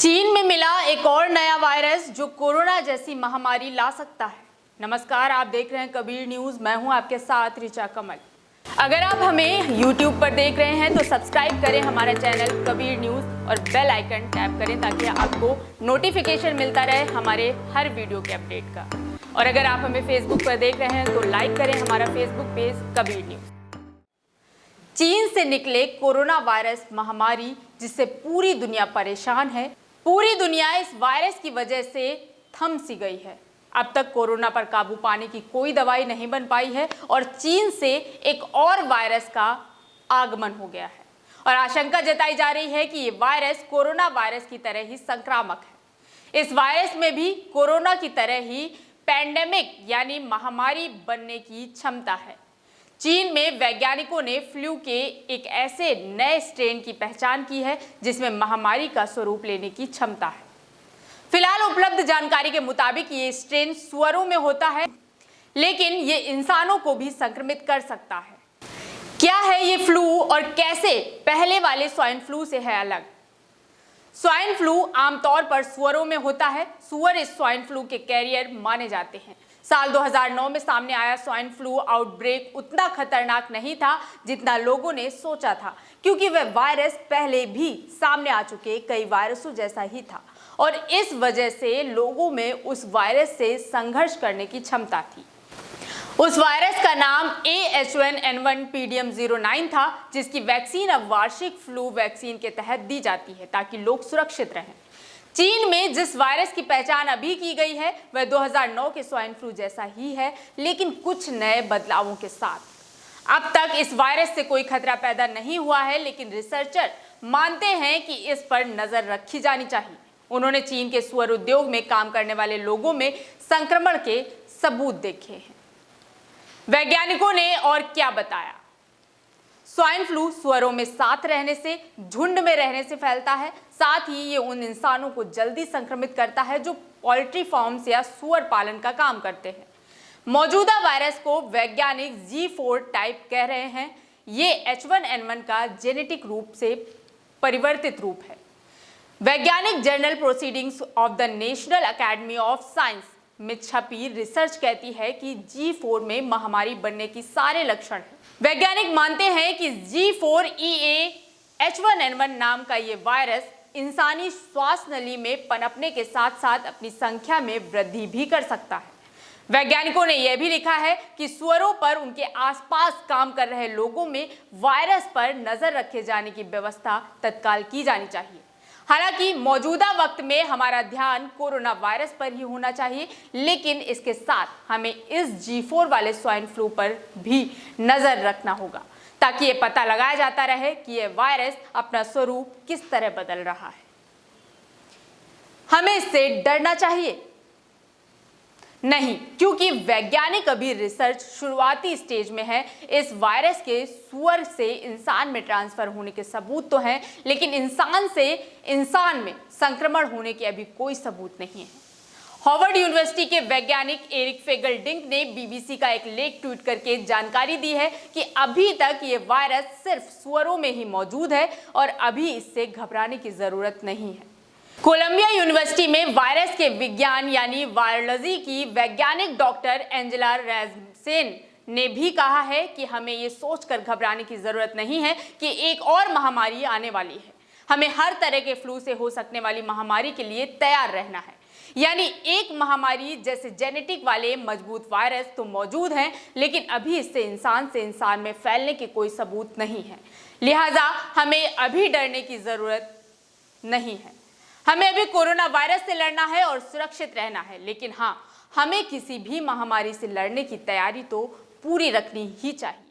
चीन में मिला एक और नया वायरस जो कोरोना जैसी महामारी ला सकता है। नमस्कार, आप देख रहे हैं कबीर न्यूज। मैं हूं आपके साथ ऋचा कमल। अगर आप हमें YouTube पर देख रहे हैं तो सब्सक्राइब करें हमारा चैनल कबीर न्यूज और बेल आइकन टैप करें ताकि आपको नोटिफिकेशन मिलता रहे हमारे हर वीडियो के अपडेट का। और अगर आप हमें Facebook पर देख रहे हैं तो लाइक करें हमारा Facebook पेज कबीर न्यूज। चीन से निकले कोरोना वायरस महामारी जिससे पूरी दुनिया परेशान है। पूरी दुनिया इस वायरस की वजह से थम सी गई है। अब तक कोरोना पर काबू पाने की कोई दवाई नहीं बन पाई है और चीन से एक और वायरस का आगमन हो गया है और आशंका जताई जा रही है कि ये वायरस कोरोना वायरस की तरह ही संक्रामक है। इस वायरस में भी कोरोना की तरह ही पैंडेमिक यानी महामारी बनने की क्षमता है। चीन में वैज्ञानिकों ने फ्लू के एक ऐसे नए स्ट्रेन की पहचान की है जिसमें महामारी का स्वरूप लेने की क्षमता है। फिलहाल उपलब्ध जानकारी के मुताबिक ये स्ट्रेन सुअरों में होता है, लेकिन ये इंसानों को भी संक्रमित कर सकता है। क्या है ये फ्लू और कैसे पहले वाले स्वाइन फ्लू से है अलग? स्वाइन फ्लू आमतौर पर सुअरों में होता है। सुअर इस स्वाइन फ्लू के कैरियर माने जाते हैं। साल 2009 में सामने आया स्वाइन फ्लू आउटब्रेक उतना खतरनाक नहीं था जितना लोगों ने सोचा था, क्योंकि वह वायरस पहले भी सामने आ चुके कई वायरसों जैसा ही था और इस वजह से लोगों में उस वायरस से संघर्ष करने की क्षमता थी। उस वायरस का नाम AH1N1 PDM09 था, जिसकी वैक्सीन अब वार्षिक फ्लू वैक्सीन के तहत दी जाती है ताकि लोग सुरक्षित रहें। चीन में जिस वायरस की पहचान अभी की गई है वह 2009 के स्वाइन फ्लू जैसा ही है, लेकिन कुछ नए बदलावों के साथ। अब तक इस वायरस से कोई खतरा पैदा नहीं हुआ है, लेकिन रिसर्चर मानते हैं कि इस पर नजर रखी जानी चाहिए। उन्होंने चीन के सुअर उद्योग में काम करने वाले लोगों में संक्रमण के सबूत देखे हैं। वैज्ञानिकों ने और क्या बताया? स्वाइन फ्लू सुअरों में साथ रहने से, झुंड में रहने से फैलता है। साथ ही ये उन इंसानों को जल्दी संक्रमित करता है जो पोल्ट्री फार्म्स या सुअर पालन का काम करते हैं। मौजूदा वायरस को वैज्ञानिक G4 टाइप कह रहे हैं। ये H1N1 का जेनेटिक रूप से परिवर्तित रूप है। वैज्ञानिक journal proceedings of the national academy of science में छपी रिसर्च कहती है कि G4 में महामारी बनने की सारे लक्षण हैं। वैज्ञानिक मानते हैं कि G4EA-H1N1 नाम का ये वायरस इंसानी श्वास नली में पनपने के साथ साथ अपनी संख्या में वृद्धि भी कर सकता है। वैज्ञानिकों ने यह भी लिखा है कि सुअरों पर उनके आसपास काम कर रहे लोगों में वायरस पर नजर रखे जाने की व्यवस्था तत्काल की जानी चाहिए। हालांकि मौजूदा वक्त में हमारा ध्यान कोरोना वायरस पर ही होना चाहिए, लेकिन इसके साथ हमें इस G4 वाले स्वाइन फ्लू पर भी नजर रखना होगा ताकि ये पता लगाया जाता रहे कि यह वायरस अपना स्वरूप किस तरह बदल रहा है। हमें इससे डरना चाहिए? नहीं, क्योंकि वैज्ञानिक अभी रिसर्च शुरुआती स्टेज में है। इस वायरस के सुअर से इंसान में ट्रांसफर होने के सबूत तो हैं, लेकिन इंसान से इंसान में संक्रमण होने के अभी कोई सबूत नहीं है। हार्वर्ड यूनिवर्सिटी के वैज्ञानिक एरिक फेगलडिंक ने BBC का एक लेख ट्वीट करके जानकारी दी है कि अभी तक ये वायरस सिर्फ सुअरों में ही मौजूद है और अभी इससे घबराने की जरूरत नहीं है। कोलंबिया यूनिवर्सिटी में वायरस के विज्ञान यानी वायरोलॉजी की वैज्ञानिक डॉक्टर एंजेला रैमसेन ने भी कहा है कि हमें ये सोचकर घबराने की जरूरत नहीं है कि एक और महामारी आने वाली है। हमें हर तरह के फ्लू से हो सकने वाली महामारी के लिए तैयार रहना है। यानी एक महामारी जैसे जेनेटिक वाले मजबूत वायरस तो मौजूद हैं, लेकिन अभी इससे इंसान में फैलने के कोई सबूत नहीं है। लिहाजा हमें अभी डरने की जरूरत नहीं है। हमें अभी कोरोना वायरस से लड़ना है और सुरक्षित रहना है, लेकिन हाँ, हमें किसी भी महामारी से लड़ने की तैयारी तो पूरी रखनी ही चाहिए।